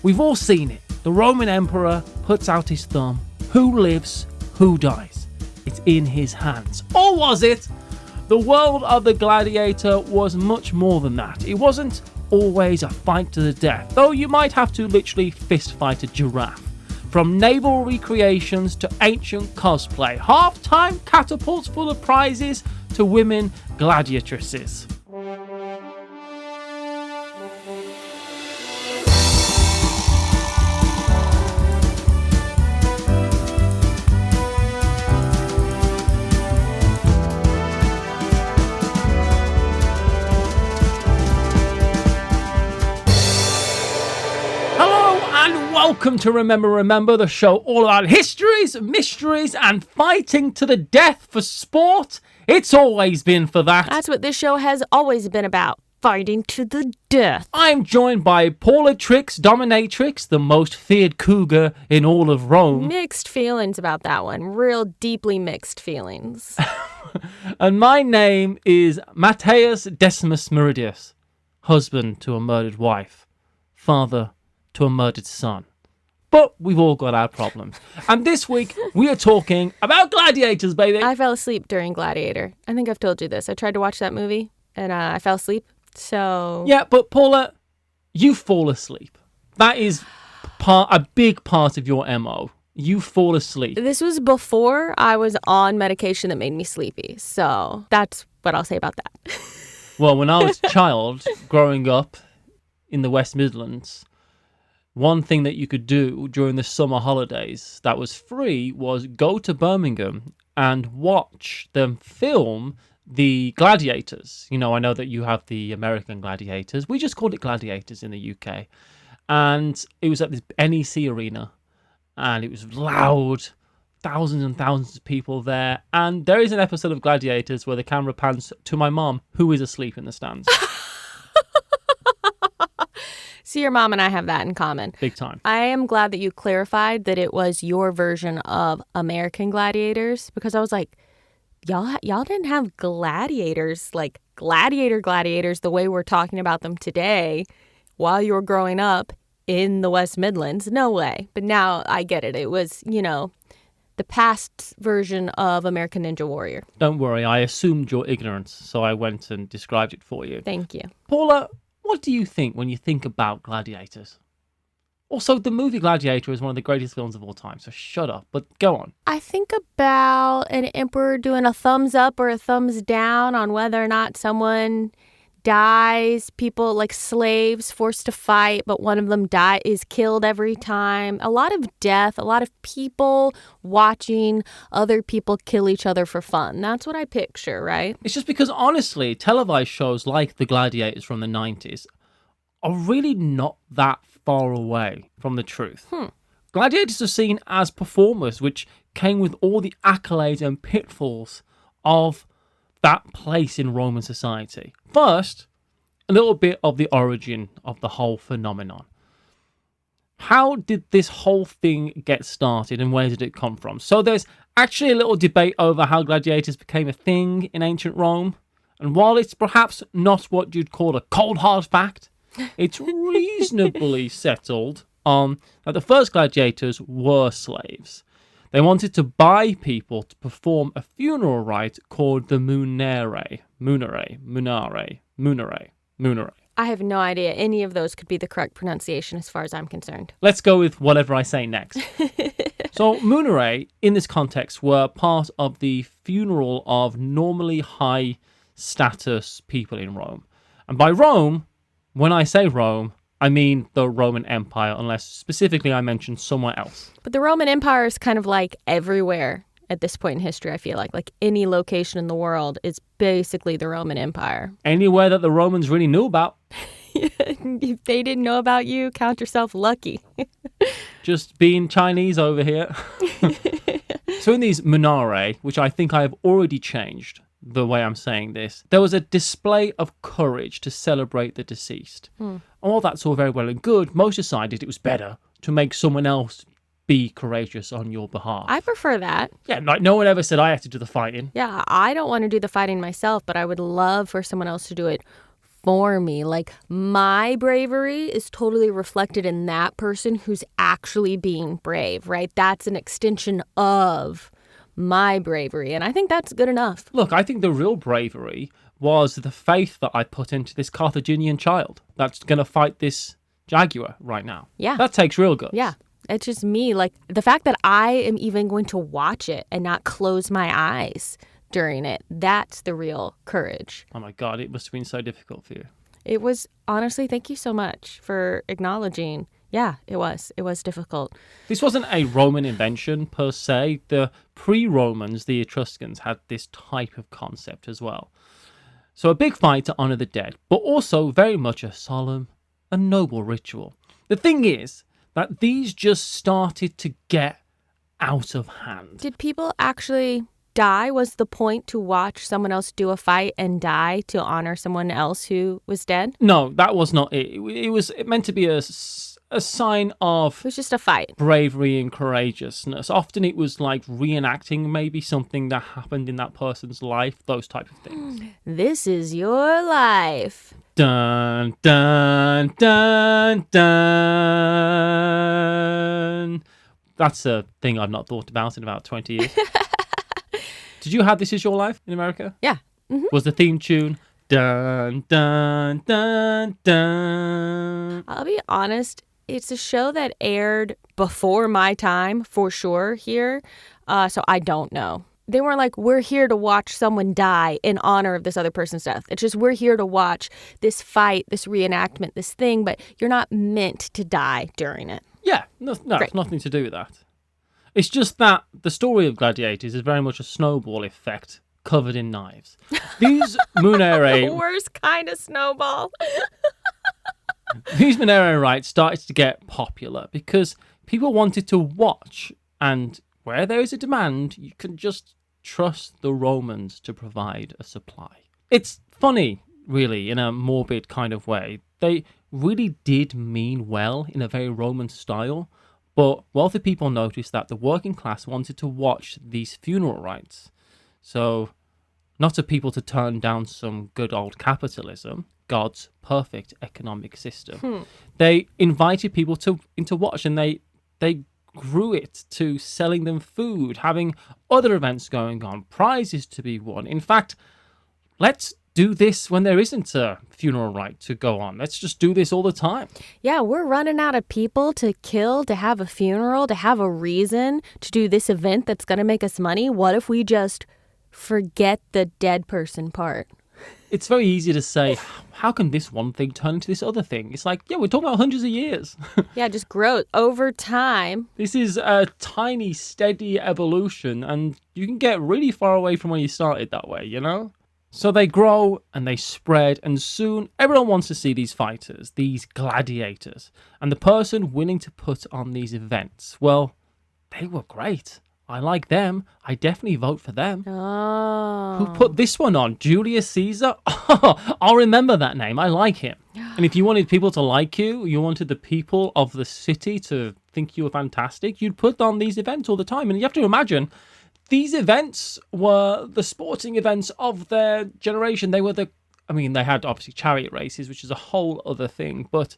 We've all seen it. The Roman emperor puts out his thumb. Who lives, who dies? It's in his hands. Or was it? The world of the gladiator was much more than that. It wasn't always a fight to the death, though you might have to literally fist fight a giraffe. From naval recreations to ancient cosplay, half-time catapults full of prizes to women gladiatrices. Welcome to Remember, the show all about histories, mysteries, and fighting to the death for sport. It's always been for that. That's what this show has always been about, fighting to the death. I'm joined by Paulatrix Dominatrix, the most feared cougar in all of Rome. Mixed feelings about that one, real deeply mixed feelings. And my name is Matthias Decimus Meridius, husband to a murdered wife, father to a murdered son. But we've all got our problems. And this week, we are talking about gladiators, baby. I fell asleep during Gladiator. I think I've told you this. I tried to watch that movie, and I fell asleep, so... Yeah, but Paula, you fall asleep. That is a big part of your MO. You fall asleep. This was before I was on medication that made me sleepy, so that's what I'll say about that. Well, when I was a child, growing up in the West Midlands... One thing that you could do during the summer holidays that was free was go to Birmingham and watch them film the Gladiators. You know, I know that you have the American Gladiators. We just called it Gladiators in the UK. And it was at this NEC arena. And it was loud. Thousands and thousands of people there. And there is an episode of Gladiators where the camera pans to my mom, who is asleep in the stands. See, your mom and I have that in common. Big time. I am glad that you clarified that it was your version of American Gladiators, because I was like, y'all didn't have gladiators, like gladiators, the way we're talking about them today while you were growing up in the West Midlands. No way. But now I get it. It was, the past version of American Ninja Warrior. Don't worry, I assumed your ignorance, so I went and described it for you. Thank you. Paula, what do you think when you think about gladiators? Also, the movie Gladiator is one of the greatest films of all time, so shut up, but go on. I think about an emperor doing a thumbs up or a thumbs down on whether or not someone dies, people like slaves forced to fight, but one of them is killed every time. A lot of death, a lot of people watching other people kill each other for fun. That's what I picture, right? It's just because, honestly, televised shows like The Gladiators from the 90s are really not that far away from the truth. Gladiators are seen as performers, which came with all the accolades and pitfalls of that place in Roman society. First, a little bit of the origin of the whole phenomenon. How did this whole thing get started and where did it come from? So there's actually a little debate over how gladiators became a thing in ancient Rome. And while it's perhaps not what you'd call a cold hard fact, it's reasonably settled that the first gladiators were slaves. They wanted to buy people to perform a funeral rite called the munere. I have no idea any of those could be the correct pronunciation as far as I'm concerned. Let's go with whatever I say next. So munere, in this context, were part of the funeral of normally high status people in Rome. And by Rome, when I say Rome, I mean the Roman Empire, unless specifically I mention somewhere else. But the Roman Empire is kind of like everywhere at this point in history, I feel like. Like any location in the world is basically the Roman Empire. Anywhere that the Romans really knew about. If they didn't know about you, count yourself lucky. Just being Chinese over here. So in these munare, which I think I have already changed the way I'm saying this, there was a display of courage to celebrate the deceased. All that's all very well and good. Most decided it was better to make someone else be courageous on your behalf. I prefer that. Yeah, no one ever said I had to do the fighting. Yeah, I don't want to do the fighting myself, but I would love for someone else to do it for me. Like, my bravery is totally reflected in that person who's actually being brave, right? That's an extension of my bravery. And I think that's good enough. Look, I think the real bravery was the faith that I put into this Carthaginian child that's going to fight this jaguar right now. Yeah. That takes real guts. Yeah. It's just me. Like, the fact that I am even going to watch it and not close my eyes during it, that's the real courage. Oh my God, it must have been so difficult for you. It was, honestly, thank you so much for acknowledging. Yeah, it was. It was difficult. This wasn't a Roman invention per se. The pre-Romans, the Etruscans, had this type of concept as well. So a big fight to honour the dead, but also very much a solemn and noble ritual. The thing is that these just started to get out of hand. Did people actually die? Was the point to watch someone else do a fight and die to honor someone else who was dead? No, that was not it. It was meant to be a sign of It was just a fight. bravery and courageousness. Often it was like reenacting maybe something that happened in that person's life, those type of things. This is your life. Dun, dun, dun, dun. That's a thing I've not thought about in about 20 years. Did you have This Is Your Life in America? Yeah. Mm-hmm. Was the theme tune dun, dun, dun, dun? I'll be honest, it's a show that aired before my time, for sure, here. So I don't know. They weren't like, we're here to watch someone die in honor of this other person's death. It's just, we're here to watch this fight, this reenactment, this thing, but you're not meant to die during it. Yeah, no, it's nothing to do with that. It's just that the story of Gladiators is very much a snowball effect covered in knives. These Munere... Worst kind of snowball. These Munere rites started to get popular because people wanted to watch, and where there is a demand, you can just trust the Romans to provide a supply. It's funny, really, in a morbid kind of way. They really did mean well in a very Roman style, but wealthy people noticed that the working class wanted to watch these funeral rites. So, not for people to turn down some good old capitalism, God's perfect economic system. They invited people to watch, and they grew it to selling them food, having other events going on, prizes to be won. In fact, let's do this when there isn't a funeral rite to go on. Let's just do this all the time. Yeah, we're running out of people to kill, to have a funeral, to have a reason to do this event that's going to make us money. What if we just forget the dead person part? It's very easy to say, how can this one thing turn into this other thing? It's like, yeah, we're talking about hundreds of years. Yeah, just grow over time. This is a tiny, steady evolution, and you can get really far away from where you started that way, you know? So they grow and they spread, and soon everyone wants to see these fighters, these gladiators. And the person willing to put on these events, well, they were great. I like them. I definitely vote for them. Oh. Who put this one on? Julius Caesar? Oh, I'll remember that name. I like him. And if you wanted people to like you, you wanted the people of the city to think you were fantastic, you'd put on these events all the time. And you have to imagine, these events were the sporting events of their generation. They were they had obviously chariot races, which is a whole other thing, but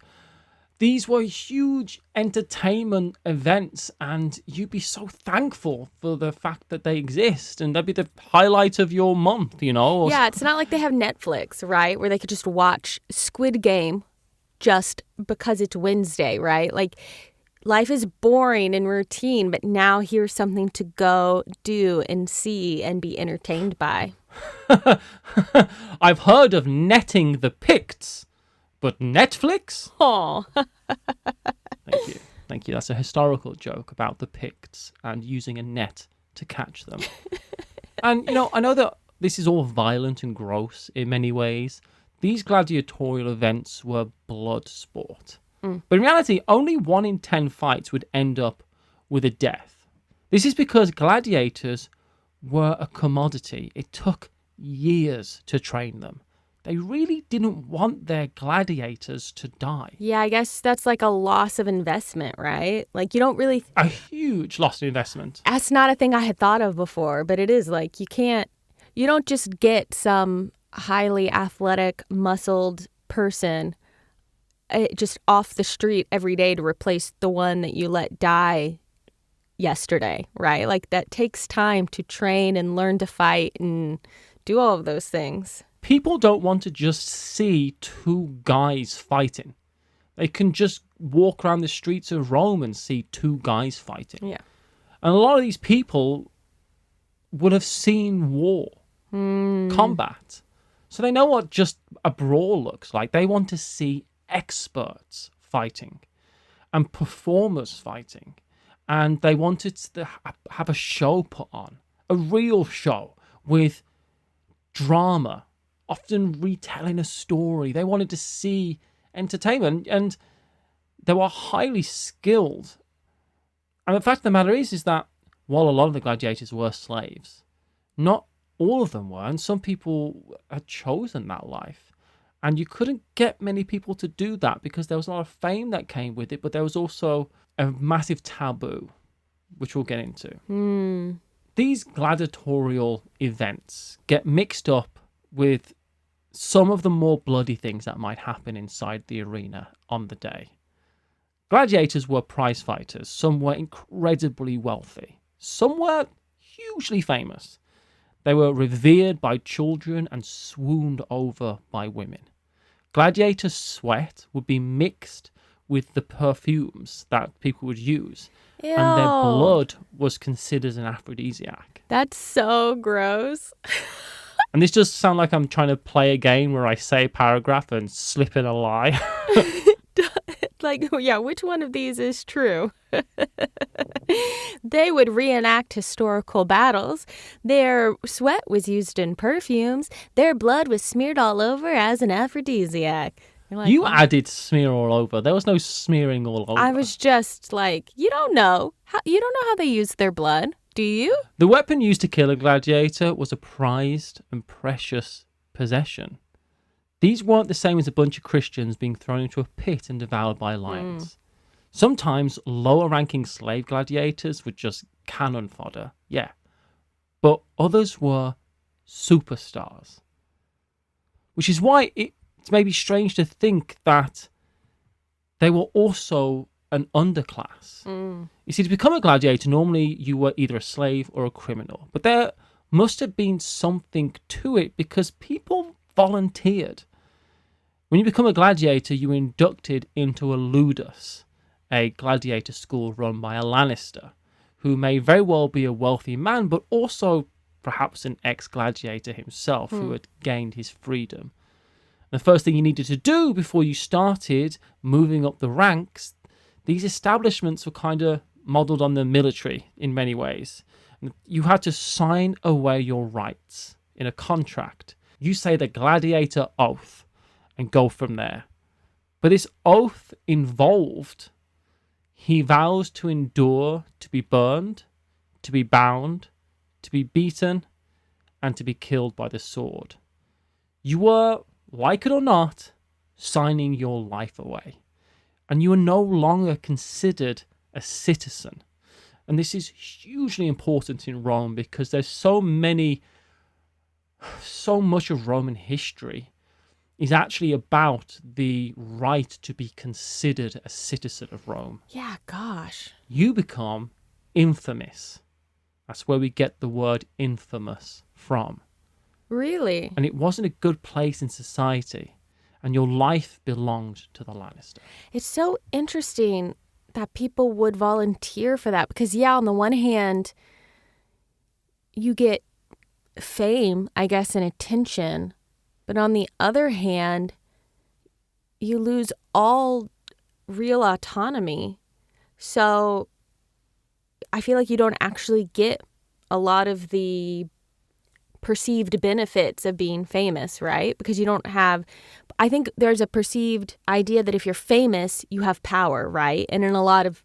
these were huge entertainment events, and you'd be so thankful for the fact that they exist, and that'd be the highlight of your month, you know? Yeah, it's not like they have Netflix, right, where they could just watch Squid Game just because it's Wednesday, right? Like, life is boring and routine, but now here's something to go do and see and be entertained by. I've heard of netting the Picts, but Netflix? Oh. Thank you. That's a historical joke about the Picts and using a net to catch them. And, you know, I know that this is all violent and gross in many ways. These gladiatorial events were blood sport. But in reality, only 1 in 10 fights would end up with a death. This is because gladiators were a commodity. It took years to train them. They really didn't want their gladiators to die. Yeah, I guess that's like a loss of investment, right? Like, you don't really... A huge loss of investment. That's not a thing I had thought of before, but it is like, you don't just get some highly athletic, muscled person just off the street every day to replace the one that you let die yesterday, right? Like that takes time to train and learn to fight and do all of those things. People don't want to just see two guys fighting. They can just walk around the streets of Rome and see two guys fighting. Yeah. And a lot of these people would have seen war, combat. So they know what just a brawl looks like. They want to see experts fighting and performers fighting. And they wanted to have a show put on, a real show with drama, often retelling a story. They wanted to see entertainment, and they were highly skilled. And the fact of the matter is that while a lot of the gladiators were slaves, not all of them were, and some people had chosen that life. And you couldn't get many people to do that because there was a lot of fame that came with it, but there was also a massive taboo, which we'll get into. These gladiatorial events get mixed up with some of the more bloody things that might happen inside the arena on the day. Gladiators were prize fighters. Some were incredibly wealthy. Some were hugely famous. They were revered by children and swooned over by women. Gladiator sweat would be mixed with the perfumes that people would use. Ew. And their blood was considered an aphrodisiac. That's so gross. And this does sound like I'm trying to play a game where I say a paragraph and slip in a lie. Like, yeah, which one of these is true? They would reenact historical battles. Their sweat was used in perfumes. Their blood was smeared all over as an aphrodisiac. Like, You added smear all over. There was no smearing all over. I was just like, you don't know how they used their blood, do you? The weapon used to kill a gladiator was a prized and precious possession. These weren't the same as a bunch of Christians being thrown into a pit and devoured by lions. Sometimes lower-ranking slave gladiators were just cannon fodder, yeah. But others were superstars. Which is why it's maybe strange to think that they were also an underclass. You see, to become a gladiator, normally you were either a slave or a criminal. But there must have been something to it because people volunteered. When you become a gladiator, you were inducted into a ludus, a gladiator school run by a Lannister, who may very well be a wealthy man, but also perhaps an ex-gladiator himself who had gained his freedom. The first thing you needed to do before you started moving up the ranks, these establishments were kind of modelled on the military in many ways. You had to sign away your rights in a contract. You say the gladiator oath and go from there. But this oath involved, he vows to endure, to be burned, to be bound, to be beaten, and to be killed by the sword. You were, like it or not, signing your life away. And you are no longer considered a citizen. And this is hugely important in Rome because there's so much of Roman history is actually about the right to be considered a citizen of Rome. Yeah, gosh. You become infamous. That's where we get the word infamous from. Really? And it wasn't a good place in society. And your life belonged to the Lannister. It's so interesting that people would volunteer for that because, yeah, on the one hand, you get fame, I guess, and attention. But on the other hand, you lose all real autonomy. So I feel like you don't actually get a lot of the perceived benefits of being famous, right? Because you don't have, I think there's a perceived idea that if you're famous, you have power, right? And in a lot of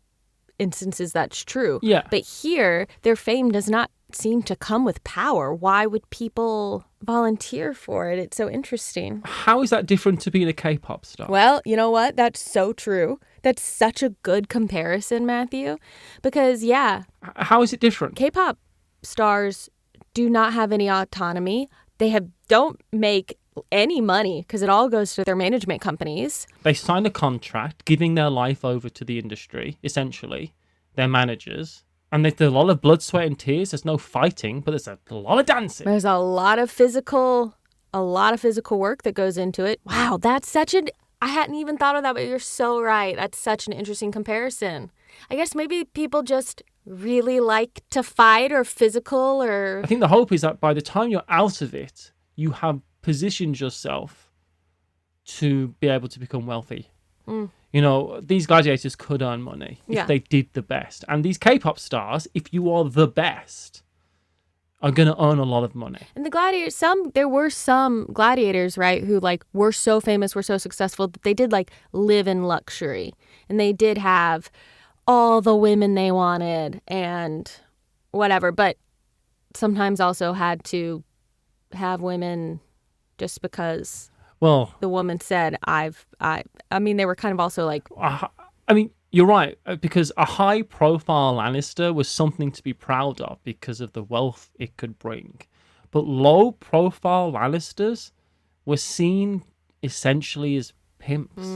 instances, that's true. Yeah. But here, their fame does not seem to come with power. Why would people volunteer for it? It's so interesting. How is that different to being a K-pop star? Well, you know what? That's so true. That's such a good comparison, Matthew. Because, yeah. How is it different? K-pop stars do not have any autonomy. They don't make any money because it all goes to their management companies. They sign a contract giving their life over to the industry, essentially, their managers. And there's a lot of blood, sweat, and tears. There's no fighting, but there's a lot of dancing. There's a lot of physical work that goes into it. Wow, that's such I hadn't even thought of that, but you're so right. That's such an interesting comparison. I guess maybe people just really like to fight or physical or... I think the hope is that by the time you're out of it, you have positioned yourself to be able to become wealthy. You know, these gladiators could earn money if they did the best. And these K-pop stars, if you are the best, are going to earn a lot of money. And the gladiators, there were some gladiators, right, who like were so famous, were so successful that they did like live in luxury. And they did have all the women they wanted and whatever, but sometimes also had to have women just because... Well, the woman said, I mean, they were kind of also like... I mean, you're right, because a high-profile Lannister was something to be proud of because of the wealth it could bring. But low-profile Lannisters were seen essentially as pimps.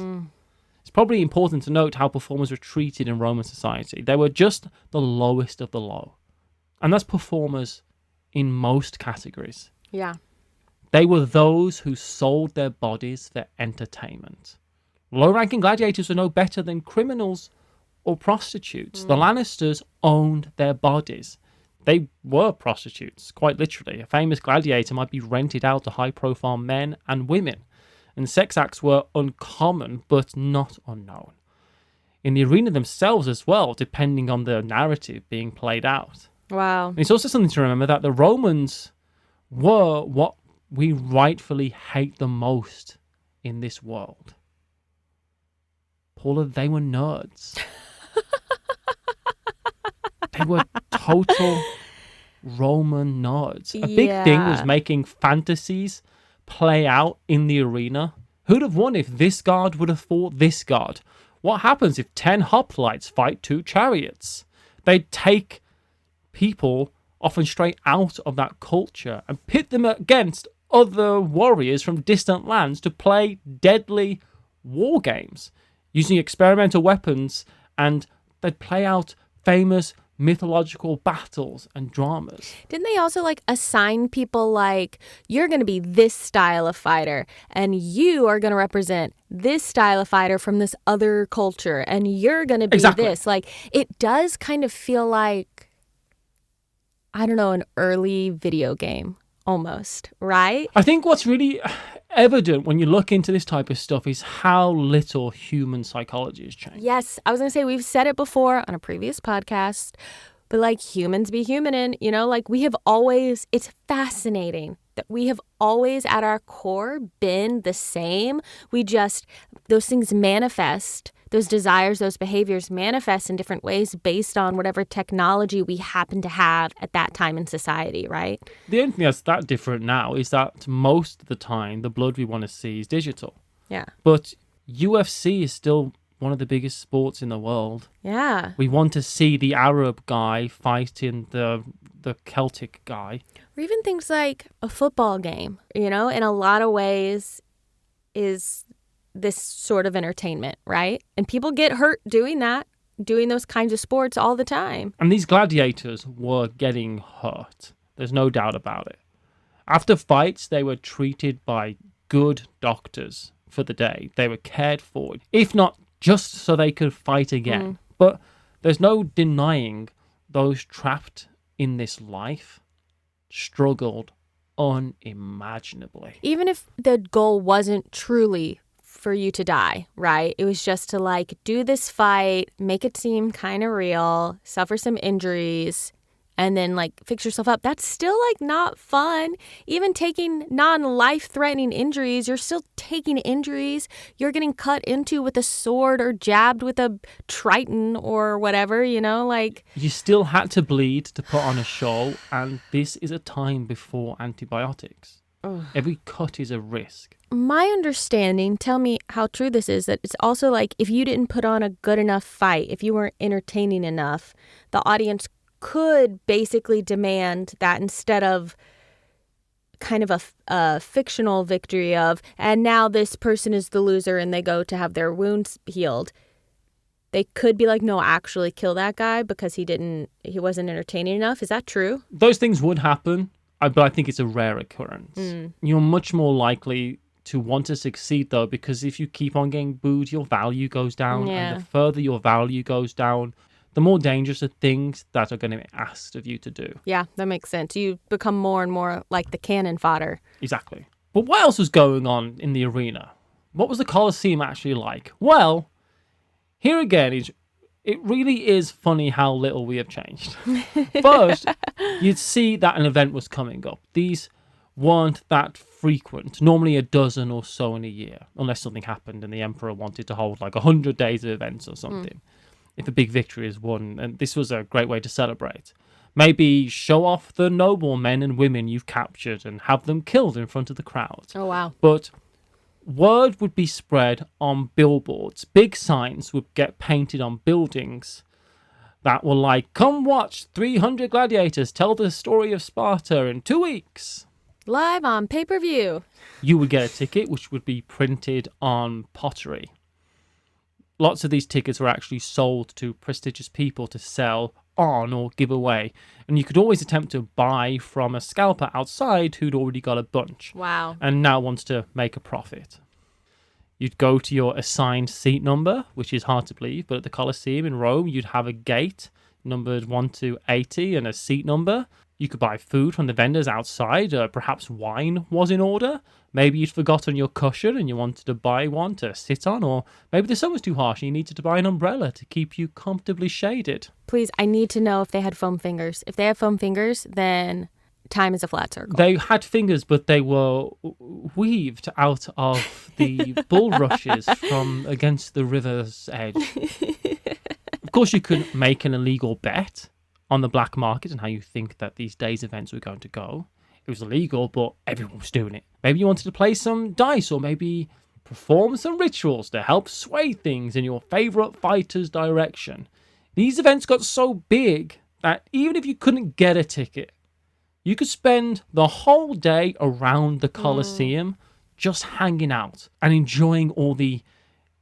It's probably important to note how performers were treated in Roman society. They were just the lowest of the low. And that's performers in most categories. Yeah. They were those who sold their bodies for entertainment. Low-ranking gladiators were no better than criminals or prostitutes. The Lannisters owned their bodies. They were prostitutes, quite literally. A famous gladiator might be rented out to high-profile men and women, and sex acts were uncommon but not unknown. In the arena themselves as well, depending on the narrative being played out. Wow. And it's also something to remember that the Romans were what we rightfully hate the most in this world. Paula, they were nerds. They were total Roman nerds. A big thing was making fantasies play out in the arena. Who'd have won if this guard would have fought this guard? What happens if 10 hoplites fight 2 chariots? They'd take people often straight out of that culture and pit them against other warriors from distant lands to play deadly war games using experimental weapons, and they'd play out famous mythological battles and dramas. Didn't they also like assign people like, you're going to be this style of fighter and you are going to represent this style of fighter from this other culture and you're going to be this? Like, it does kind of feel like, I don't know, an early video game. Almost, right? I think what's really evident when you look into this type of stuff is how little human psychology has changed. Yes, I was going to say, we've said it before on a previous podcast, but like humans be humaning, you know, like we have always, it's fascinating that we have always at our core been the same. We just, those things manifest, those desires, those behaviors manifest in different ways based on whatever technology we happen to have at that time in society, right? The only thing that's that different now is that most of the time the blood we want to see is digital. Yeah. But UFC is still one of the biggest sports in the world. Yeah. We want to see the Arab guy fighting the Celtic guy. Or even things like a football game, you know, in a lot of ways is this sort of entertainment, right? And people get hurt doing that, doing those kinds of sports all the time. And these gladiators were getting hurt. There's no doubt about it. After fights, they were treated by good doctors for the day. They were cared for, if not just so they could fight again. But there's no denying those trapped in this life struggled unimaginably. Even if the goal wasn't truly for you to die, right? It was just to like do this fight, make it seem kind of real, suffer some injuries, and then like fix yourself up. That's still like not fun. Even taking non-life-threatening injuries, you're still taking injuries. You're getting cut into with a sword or jabbed with a triton or whatever, you know, like... You still had to bleed to put on a show, and this is a time before antibiotics. Every cut is a risk. My understanding, tell me how true this is, that it's also like if you didn't put on a good enough fight, if you weren't entertaining enough, the audience could basically demand that instead of kind of a fictional victory of, and now this person is the loser and they go to have their wounds healed. They could be like, no, actually kill that guy because he wasn't entertaining enough. Is that true? Those things would happen, but I think it's a rare occurrence. You're much more likely to want to succeed, though, because if you keep on getting booed, your value goes down. Yeah. And the further your value goes down, the more dangerous the things that are going to be asked of you to do. Yeah, that makes sense. You become more and more like the cannon fodder. Exactly. But what else was going on in the arena? What was the Colosseum actually like? Well, here again, it really is funny how little we have changed. First, you'd see that an event was coming up. These weren't that frequent, normally a dozen or so in a year, unless something happened and the emperor wanted to hold like 100 days of events or something. If a big victory is won, and this was a great way to celebrate. Maybe show off the noble men and women you've captured and have them killed in front of the crowd. Oh, wow. But word would be spread on billboards. Big signs would get painted on buildings that were like, come watch 300 gladiators tell the story of Sparta in 2 weeks. Live on pay-per-view. You would get a ticket which would be printed on pottery. Lots of these tickets were actually sold to prestigious people to sell on or give away. And you could always attempt to buy from a scalper outside who'd already got a bunch. Wow. And now wants to make a profit. You'd go to your assigned seat number, which is hard to believe, but at the Colosseum in Rome, you'd have a gate numbered 1 to 80 and a seat number. You could buy food from the vendors outside. Perhaps wine was in order. Maybe you'd forgotten your cushion and you wanted to buy one to sit on. Or maybe the sun was too harsh and you needed to buy an umbrella to keep you comfortably shaded. Please, I need to know if they had foam fingers. If they have foam fingers, then time is a flat circle. They had fingers, but they were weaved out of the bulrushes from against the river's edge. Of course, you could make an illegal bet on the black market and how you think that these days' events were going to go. It was illegal, but everyone was doing it. Maybe you wanted to play some dice or maybe perform some rituals to help sway things in your favourite fighter's direction. These events got so big that even if you couldn't get a ticket, you could spend the whole day around the Colosseum just hanging out and enjoying all the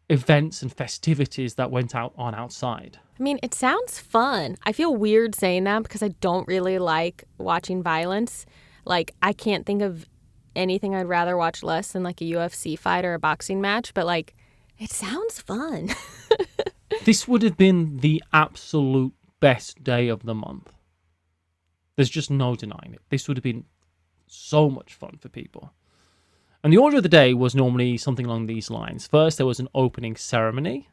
events and festivities that went on outside. I mean, it sounds fun. I feel weird saying that because I don't really like watching violence. Like, I can't think of anything I'd rather watch less than like a UFC fight or a boxing match, but like, it sounds fun. This would have been the absolute best day of the month. There's just no denying it. This would have been so much fun for people. And the order of the day was normally something along these lines. First, there was an opening ceremony.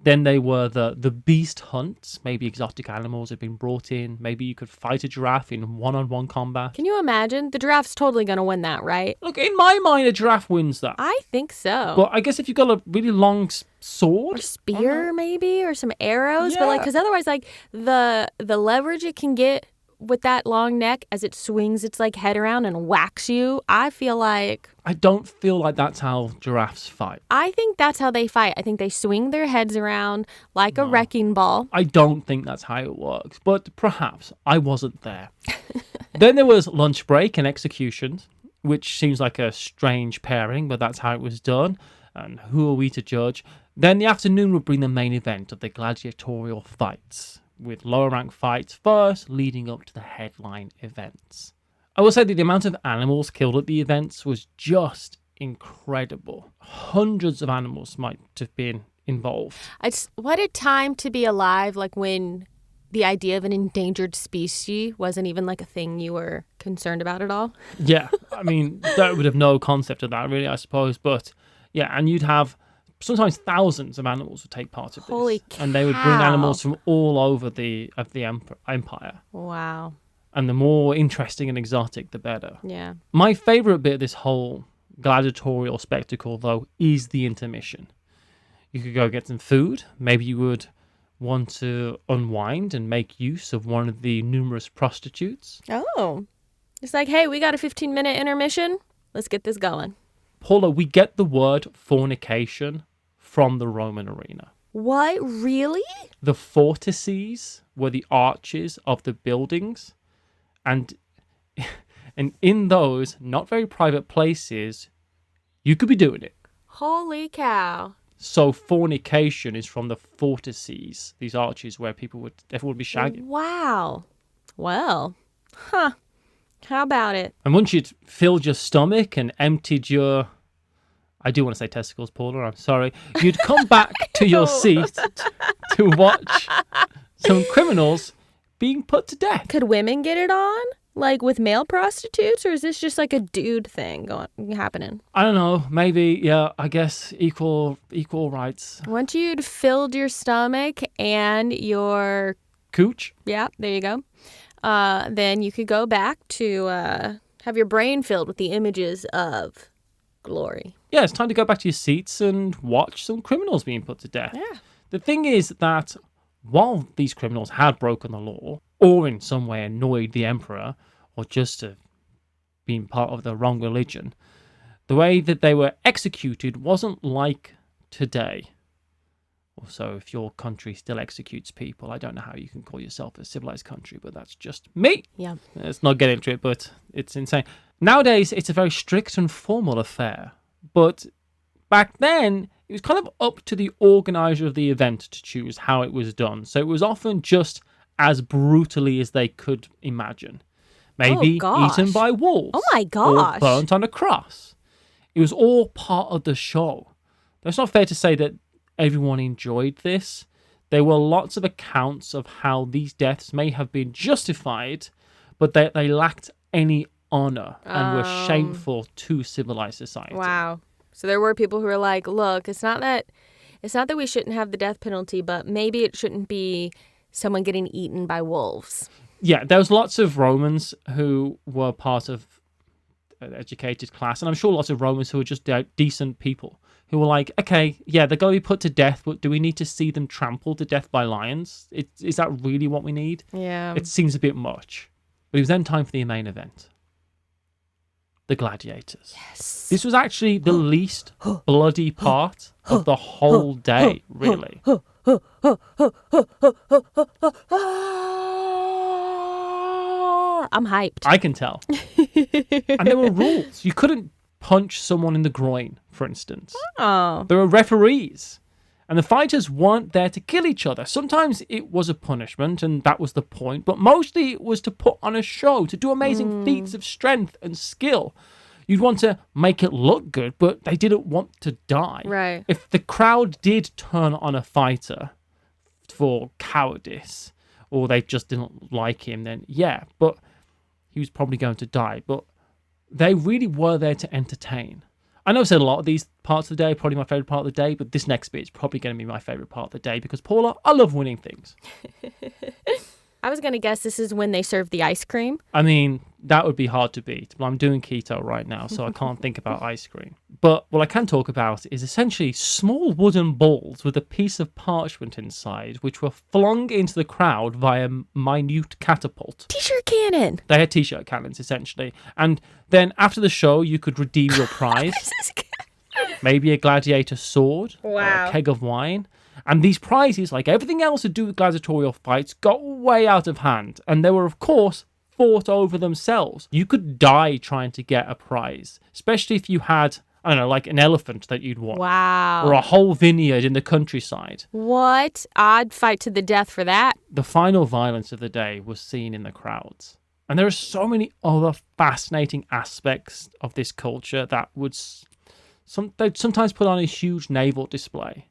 Then they were the beast hunts. Maybe exotic animals had been brought in. Maybe you could fight a giraffe in one-on-one combat. Can you imagine? The giraffe's totally going to win that, right? Look, in my mind, a giraffe wins that. I think so. But I guess if you've got a really long sword. Or spear, maybe, or some arrows. Yeah. But like, because otherwise, like, the leverage it can get with that long neck as it swings its like head around and whacks you, I feel like... I don't feel like that's how giraffes fight. I think that's how they fight. I think they swing their heads around like a wrecking ball. I don't think that's how it works, but perhaps I wasn't there. Then there was lunch break and executions, which seems like a strange pairing, but that's how it was done. And who are we to judge? Then the afternoon would bring the main event of the gladiatorial fights, with lower rank fights first, leading up to the headline events. I will say that the amount of animals killed at the events was just incredible. Hundreds of animals might have been involved. What a time to be alive, like when the idea of an endangered species wasn't even like a thing you were concerned about at all. Yeah, I mean, that would have no concept of that, really, I suppose. But yeah, and you'd have sometimes thousands of animals would take part in this. Holy cow. And they would bring animals from all over the empire. Wow. And the more interesting and exotic, the better. Yeah. My favourite bit of this whole gladiatorial spectacle, though, is the intermission. You could go get some food. Maybe you would want to unwind and make use of one of the numerous prostitutes. Oh. It's like, hey, we got a 15-minute intermission. Let's get this going. Paula, we get the word fornication from the Roman arena. What? Really? The fortices were the arches of the buildings, and And in those not very private places, you could be doing it. Holy cow. So fornication is from the fortresses, these arches where everyone would be shagging. Wow. Well, huh. How about it? And once you'd filled your stomach and emptied your, I do want to say testicles, Paula, I'm sorry, you'd come back to your seat to watch some criminals being put to death. Could women get it on? Like with male prostitutes? Or is this just like a dude thing happening? I don't know. Maybe, yeah, I guess equal rights. Once you'd filled your stomach and your... Cooch? Yeah, there you go. Then you could go back to have your brain filled with the images of glory. Yeah, it's time to go back to your seats and watch some criminals being put to death. Yeah. The thing is that while these criminals had broken the law, or in some way annoyed the emperor, or just been part of the wrong religion, the way that they were executed wasn't like today. Also, if your country still executes people, I don't know how you can call yourself a civilized country, but that's just me. Yeah. Let's not get into it, but it's insane. Nowadays, it's a very strict and formal affair, but back then, it was kind of up to the organizer of the event to choose how it was done. So it was often just as brutally as they could imagine. Maybe eaten by wolves. Oh my gosh. Or burnt on a cross. It was all part of the show. It's not fair to say that everyone enjoyed this. There were lots of accounts of how these deaths may have been justified, but they lacked any honor and were shameful to civilized society. Wow. So there were people who were like, look, it's not that we shouldn't have the death penalty, but maybe it shouldn't be someone getting eaten by wolves. Yeah, there was lots of Romans who were part of an educated class, and I'm sure lots of Romans who were just decent people who were like, okay, yeah, they're going to be put to death, but do we need to see them trampled to death by lions? Is that really what we need? Yeah. It seems a bit much. But it was then time for the main event. The Gladiators. Yes. This was actually the least bloody part of the whole day, really. I'm hyped. I can tell. And there were rules. You couldn't punch someone in the groin, for instance. Oh. There were referees. And the fighters weren't there to kill each other. Sometimes it was a punishment, and that was the point. But mostly it was to put on a show, to do amazing feats of strength and skill. You'd want to make it look good, but they didn't want to die. Right. If the crowd did turn on a fighter for cowardice, or they just didn't like him, then yeah, but he was probably going to die. But they really were there to entertain. I know I said a lot of these parts of the day, probably my favourite part of the day, but this next bit is probably going to be my favourite part of the day because, Paula, I love winning things. I was going to guess this is when they serve the ice cream. I mean, that would be hard to beat, but I'm doing keto right now, so I can't think about ice cream. But what I can talk about is essentially small wooden balls with a piece of parchment inside, which were flung into the crowd via minute catapult. T-shirt cannon. They had t-shirt cannons, essentially. And then after the show, you could redeem your prize. Maybe a gladiator sword. Wow. Or a keg of wine. And these prizes, like everything else to do with gladiatorial fights, got way out of hand. And they were, of course, fought over themselves. You could die trying to get a prize, especially if you had, I don't know, like an elephant that you'd won. Wow. Or a whole vineyard in the countryside. What? I'd fight to the death for that. The final violence of the day was seen in the crowds. And there are so many other fascinating aspects of this culture that they'd sometimes put on a huge naval display.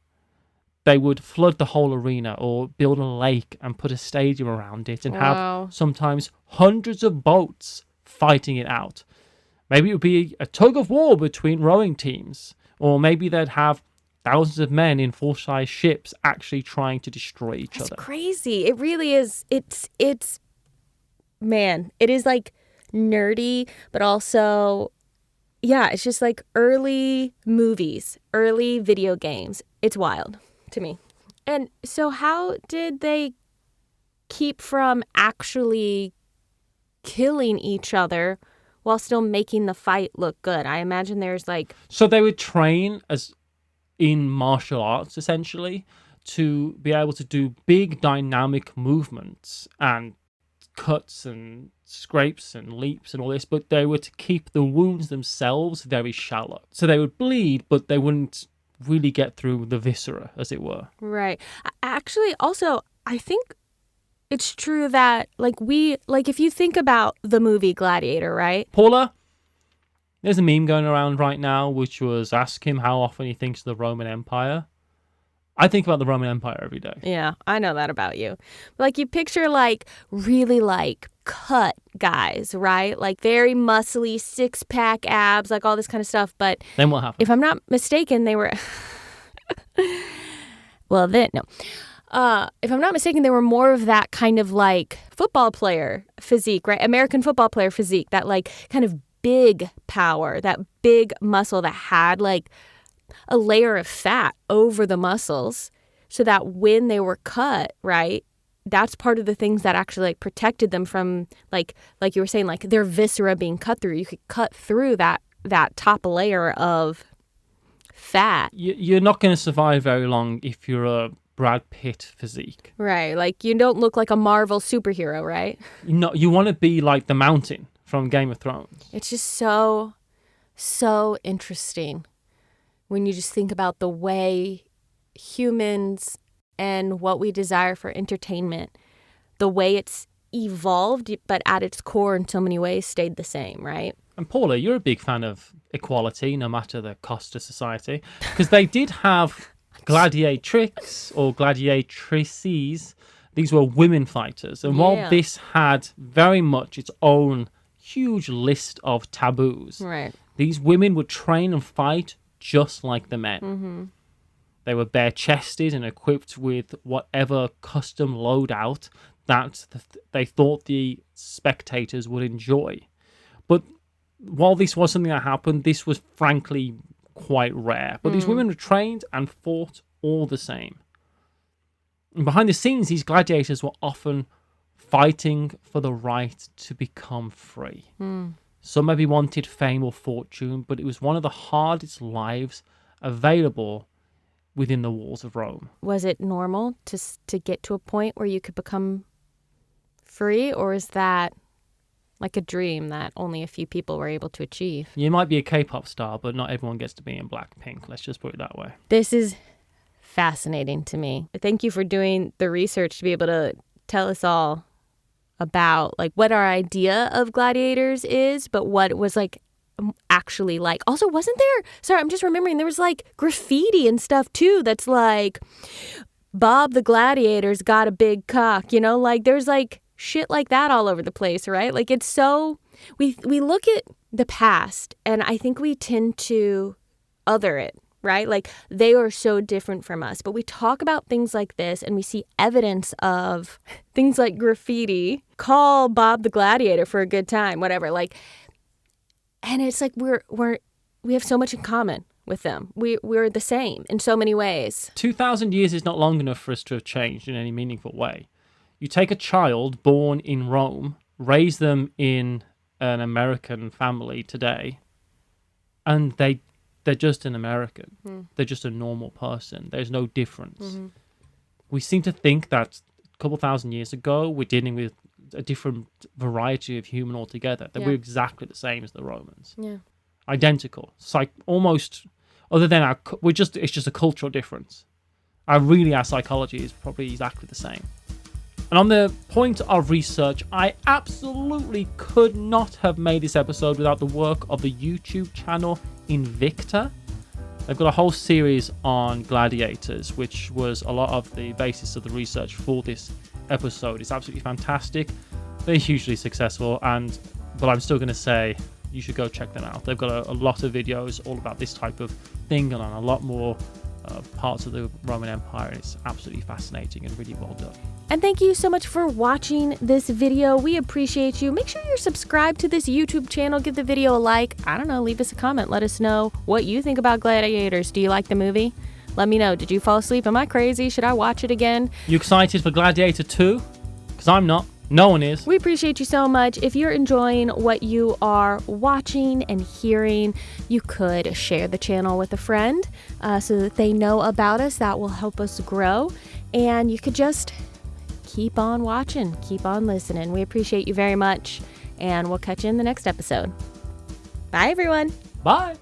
They would flood the whole arena or build a lake and put a stadium around it and have sometimes hundreds of boats fighting it out. Maybe it would be a tug of war between rowing teams, or maybe they'd have thousands of men in full-size ships actually trying to destroy each other. That's crazy. It really is. Man, it is like nerdy, but also, yeah, it's just like early movies, early video games. It's wild to me. And so how did they keep from actually killing each other while still making the fight look good? I imagine there's like... So they would train as in martial arts, essentially, to be able to do big dynamic movements and cuts and scrapes and leaps and all this, but they were to keep the wounds themselves very shallow. So they would bleed, but they wouldn't really get through the viscera, as it were. Right. Actually, also, I think it's true that, if you think about the movie Gladiator, right? Paula, there's a meme going around right now, which was ask him how often he thinks of the Roman Empire. I think about the Roman Empire every day. Yeah, I know that about you. You picture, really, cut guys, right? Very muscly, six-pack abs, all this kind of stuff. But then what happened? If I'm not mistaken, they were... well, then, no. If I'm not mistaken, they were more of that kind of, football player physique, right? American football player physique, that, kind of big power, that big muscle that had, a layer of fat over the muscles so that when they were cut, right, that's part of the things that actually protected them from like you were saying, their viscera being cut through. You could cut through that top layer of fat. You're not going to survive very long if you're a Brad Pitt physique. Right. You don't look like a Marvel superhero, right? You want to be like the Mountain from Game of Thrones. It's just so interesting when you just think about the way humans and what we desire for entertainment, the way it's evolved, but at its core in so many ways stayed the same, right? And Paula, you're a big fan of equality, no matter the cost to society, because they did have gladiatrix or gladiatrices. These were women fighters. And while this had very much its own huge list of taboos, right, these women would train and fight just like the men. Mm-hmm. They were bare-chested and equipped with whatever custom loadout that they thought the spectators would enjoy. But while this was something that happened, this was frankly quite rare. But these women were trained and fought all the same. And behind the scenes, these gladiators were often fighting for the right to become free. Some maybe wanted fame or fortune, but it was one of the hardest lives available within the walls of Rome. Was it normal to get to a point where you could become free, or is that like a dream that only a few people were able to achieve? You might be a K-pop star, but not everyone gets to be in Blackpink. Let's just put it that way. This is fascinating to me. Thank you for doing the research to be able to tell us all about what our idea of gladiators is, but what it was actually like. Also, wasn't there, sorry, I'm just remembering, there was graffiti and stuff too that's Bob the Gladiator's got a big cock, there's shit like that all over the place, right? It's so, we look at the past and I think we tend to other it, right? They are so different from us. But we talk about things like this and we see evidence of things like graffiti. Call Bob the Gladiator for a good time, whatever. And it's we have so much in common with them. We're the same in so many ways. 2,000 years is not long enough for us to have changed in any meaningful way. You take a child born in Rome, raise them in an American family today, and they're just an American. They're just a normal person. There's no difference. We seem to think that a couple thousand years ago, we're dealing with a different variety of human altogether, that we're exactly the same as the Romans. Yeah. Identical. It's almost, other than it's just a cultural difference. Our psychology is probably exactly the same. And on the point of research, I absolutely could not have made this episode without the work of the YouTube channel Invicta. They've got a whole series on gladiators, which was a lot of the basis of the research for this episode. It's absolutely fantastic. They're hugely successful, but I'm still going to say you should go check them out. They've got a lot of videos all about this type of thing and on a lot more parts of the Roman Empire, and it's absolutely fascinating and really well done. And thank you so much for watching this video. We appreciate you. Make sure you're subscribed to this YouTube channel. Give the video a like. I don't know, leave us a comment. Let us know what you think about Gladiators. Do you like the movie? Let me know. Did you fall asleep? Am I crazy? Should I watch it again? You excited for Gladiator 2? Because I'm not. No one is. We appreciate you so much. If you're enjoying what you are watching and hearing, you could share the channel with a friend so that they know about us. That will help us grow. And you could just keep on watching, keep on listening. We appreciate you very much, and we'll catch you in the next episode. Bye, everyone. Bye.